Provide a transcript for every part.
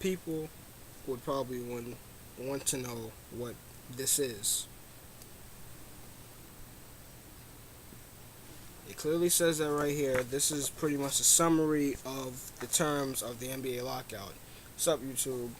people would probably want to know what this is. It clearly says that right here. This is pretty much a summary of the terms of the NBA lockout. What's up, YouTube?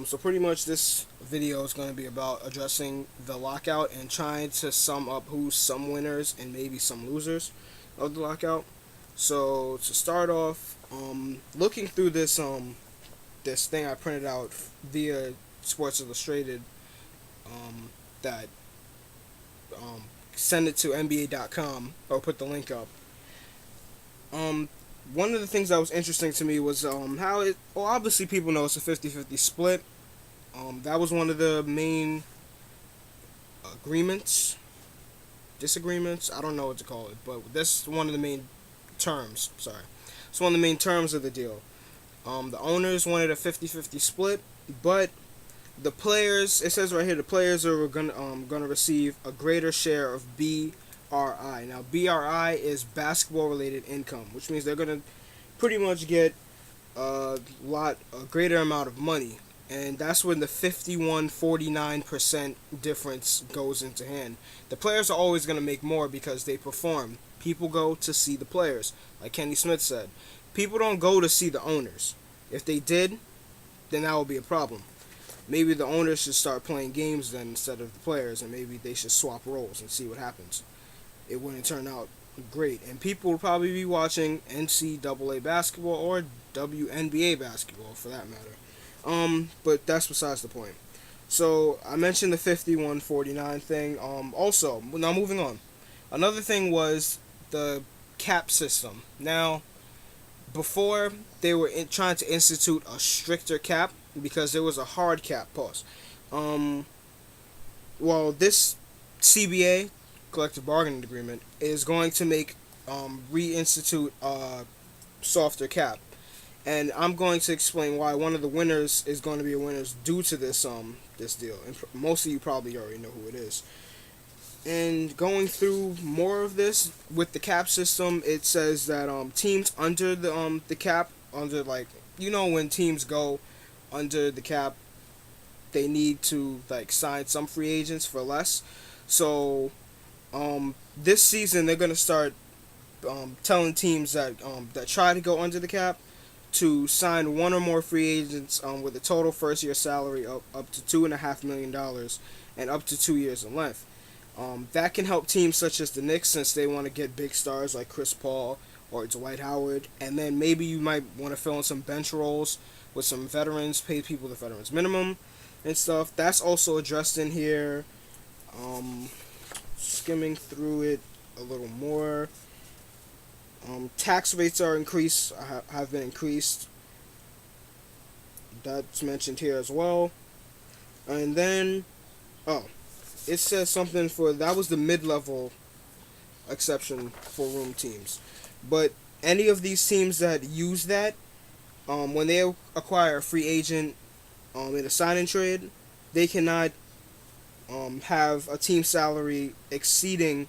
So pretty much this video is going to be about addressing the lockout and trying to sum up who's some winners and maybe some losers of the lockout. So to start off, looking through this thing I printed out via Sports Illustrated, that send it to NBA.com or put the link up. One of the things that was interesting to me was how it. Well, obviously people know it's a 50-50 split. That was one of the main agreements, disagreements. I don't know what to call it, but that's one of the main terms. Sorry, it's one of the main terms of the deal. The owners wanted a 50-50 split, but the players, it says right here, the players are gonna receive a greater share of BRI. Now, BRI is basketball related income, which means they're gonna pretty much get a greater amount of money, and that's when the 51-49% difference goes into hand. The players are always gonna make more because they perform. People go to see the players, like Kenny Smith said. People don't go to see the owners. If they did, then that would be a problem. Maybe the owners should start playing games then instead of the players, and maybe they should swap roles and see what happens. It wouldn't turn out great, and people will probably be watching NCAA basketball or WNBA basketball for that matter. But that's besides the point. So I mentioned the 51-49 thing. Also, now moving on. Another thing was the cap system. Now, before they were trying to institute a stricter cap, because there was a hard cap. Pause. Well, this CBA, collective bargaining agreement, is going to make reinstitute a softer cap, and I'm going to explain why one of the winners is going to be a winners due to this this deal. And most of you probably already know who it is. And going through more of this with the cap system, it says that teams under the cap, under, like, when teams go under the cap, they need to like sign some free agents for less. So this season they're gonna start telling teams that that try to go under the cap to sign one or more free agents with a total first year salary of up to $2.5 million and up to 2 years in length. That can help teams such as the Knicks, since they want to get big stars like Chris Paul or Dwight Howard, and then maybe you might want to fill in some bench roles with some veterans, pay people the veterans minimum and stuff. That's also addressed in here. Skimming through it a little more. Tax rates are increased, have been increased. That's mentioned here as well. And then, it says something for, that was the mid-level exception for room teams. But any of these teams that use that, when they acquire a free agent in a sign-in trade, they cannot have a team salary exceeding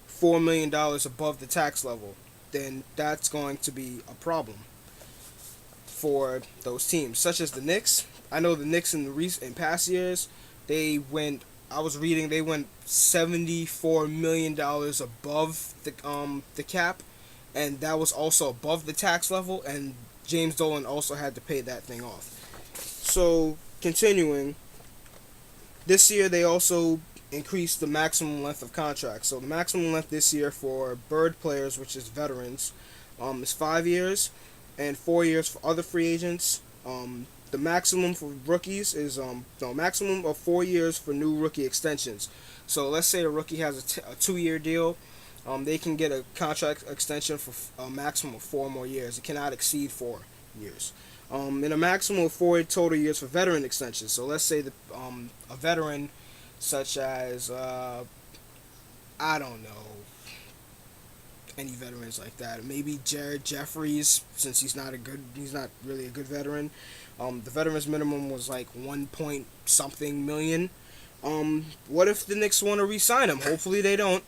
$4 million above the tax level. Then that's going to be a problem for those teams, such as the Knicks. I know the Knicks in past years, they went $74 million above the cap, and that was also above the tax level, and James Dolan also had to pay that thing off. So, continuing, this year they also increased the maximum length of contracts. So the maximum length this year for bird players, which is veterans, is 5 years, and 4 years for other free agents. The maximum for rookies is maximum of 4 years for new rookie extensions. So let's say a rookie has a 2-year deal. They can get a contract extension for a maximum of 4 more years. It cannot exceed 4 years. And a maximum of 4 total years for veteran extensions. So let's say a veteran such as I don't know any veterans like that. Maybe Jared Jeffries, since he's not really a good veteran. The veterans minimum was like 1 point something million. What if the Knicks want to re-sign him? Hopefully they don't.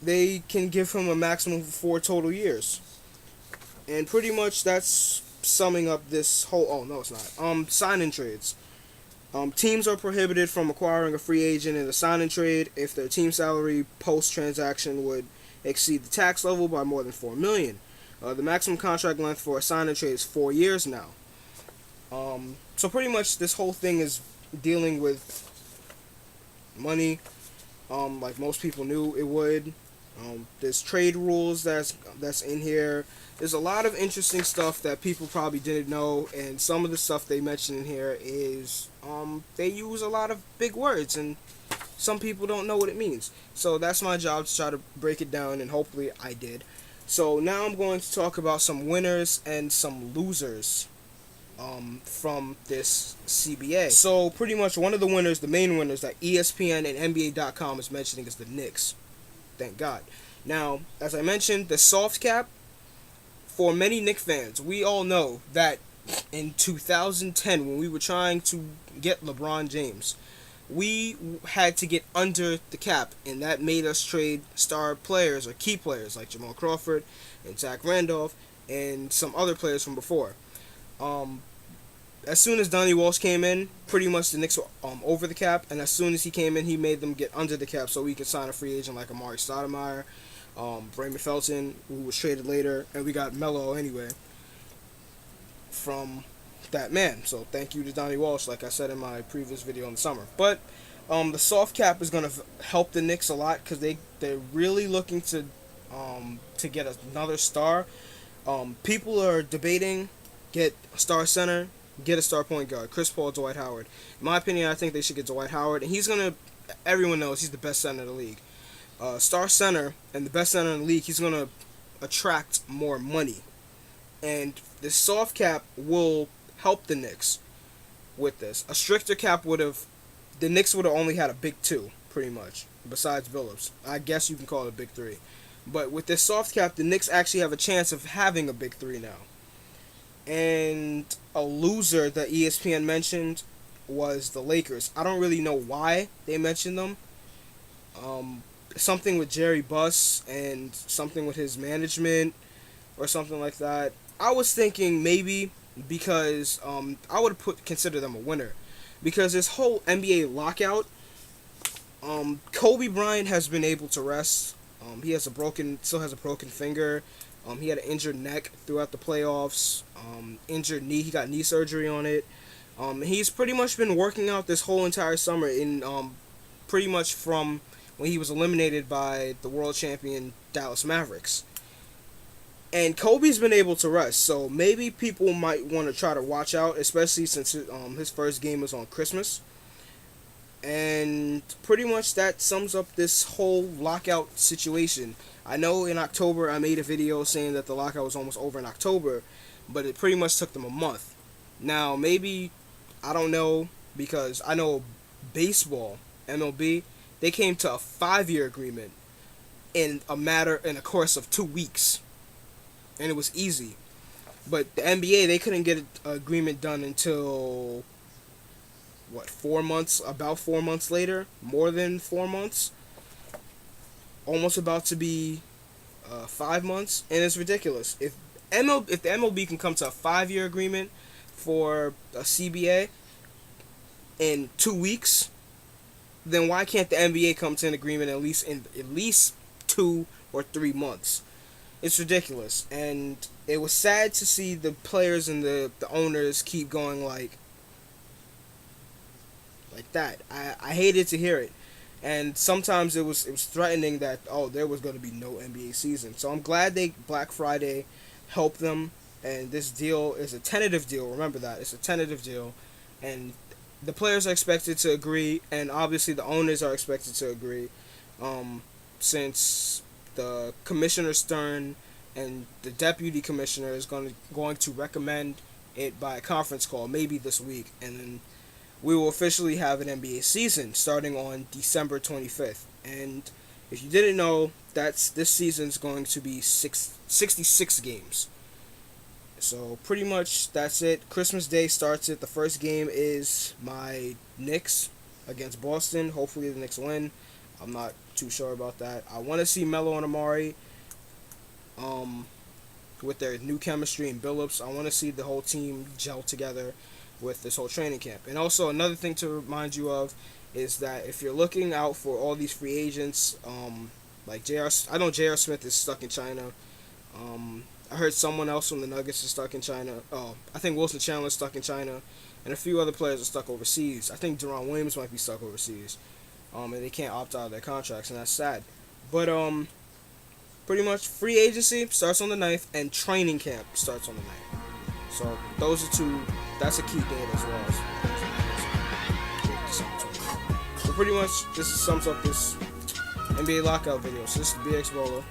They can give him a maximum of 4 total years. And pretty much that's summing up this whole. Oh no, it's not. Sign-in trades. Teams are prohibited from acquiring a free agent in a sign-in trade if their team salary post-transaction would exceed the tax level by more than $4 million. The maximum contract length for a sign-in trade is 4 years now. So pretty much this whole thing is dealing with money, like most people knew it would. There's trade rules that's in here. There's a lot of interesting stuff that people probably didn't know, and some of the stuff they mention in here is they use a lot of big words, and some people don't know what it means. So that's my job to try to break it down, and hopefully I did. So now I'm going to talk about some winners and some losers from this CBA. So pretty much one of the winners, the main winners that ESPN and NBA.com is mentioning is the Knicks. Thank God. Now, as I mentioned, the soft cap, for many Knicks fans, we all know that in 2010, when we were trying to get LeBron James, we had to get under the cap, and that made us trade star players or key players like Jamal Crawford and Zach Randolph and some other players from before. As soon as Donnie Walsh came in, pretty much the Knicks were over the cap, and as soon as he came in, he made them get under the cap so we could sign a free agent like Amari Stoudemire, Raymond Felton, who was traded later, and we got Melo anyway from that man. So thank you to Donnie Walsh, like I said in my previous video in the summer. But the soft cap is going to help the Knicks a lot because they're really looking to get another star. People are debating get a star center, get a star point guard, Chris Paul, Dwight Howard. In my opinion, I think they should get Dwight Howard, and everyone knows he's the best center in the league. Star center and the best center in the league, he's going to attract more money. And the soft cap will help the Knicks with this. A stricter cap the Knicks would have only had a big two, pretty much, besides Billups. I guess you can call it a big three. But with this soft cap, the Knicks actually have a chance of having a big three now. And a loser that ESPN mentioned was the Lakers. I don't really know why they mentioned them. Something with Jerry Buss and something with his management or something like that. I was thinking maybe because I would consider them a winner because this whole NBA lockout. Kobe Bryant has been able to rest. He still has a broken finger. He had an injured neck throughout the playoffs. Injured knee. He got knee surgery on it. He's pretty much been working out this whole entire summer in pretty much from when he was eliminated by the world champion Dallas Mavericks. And Kobe's been able to rest, so maybe people might want to try to watch out, especially since his first game was on Christmas. And pretty much that sums up this whole lockout situation. I know in October I made a video saying that the lockout was almost over in October, but it pretty much took them a month. Now maybe, I don't know, because I know baseball, MLB, they came to a 5-year agreement in a course of 2 weeks. And it was easy. But the NBA, they couldn't get an agreement done until, about 4 months later, more than 4 months, almost about to be 5 months, and it's ridiculous. If the MLB can come to a 5-year agreement for a CBA in 2 weeks, then why can't the NBA come to an agreement at least 2 or 3 months? It's ridiculous, and it was sad to see the players and the owners keep going like that. I hated to hear it, and sometimes it was threatening that there was going to be no NBA season. So I'm glad Black Friday helped them, and this deal is a tentative deal. Remember that it's a tentative deal, and the players are expected to agree, and obviously the owners are expected to agree, since the Commissioner Stern and the Deputy Commissioner is going to recommend it by a conference call, maybe this week, and then we will officially have an NBA season starting on December 25th. And if you didn't know, this season's going to be 66 games. So pretty much that's it. Christmas Day starts it. The first game is my Knicks against Boston. Hopefully the Knicks win. I'm not too sure about that. I want to see Melo and Amari. with their new chemistry and Billups. I want to see the whole team gel together with this whole training camp. And also another thing to remind you of is that if you're looking out for all these free agents, like I know J.R. Smith is stuck in China. I heard someone else from the Nuggets is stuck in China. Oh, I think Wilson Chandler is stuck in China, and a few other players are stuck overseas. I think Deron Williams might be stuck overseas, and they can't opt out of their contracts, and that's sad. But pretty much free agency starts on the 9th, and training camp starts on the 9th. So those are two. That's a key date as well. So pretty much this sums up this NBA lockout video. So this is BX Bolo.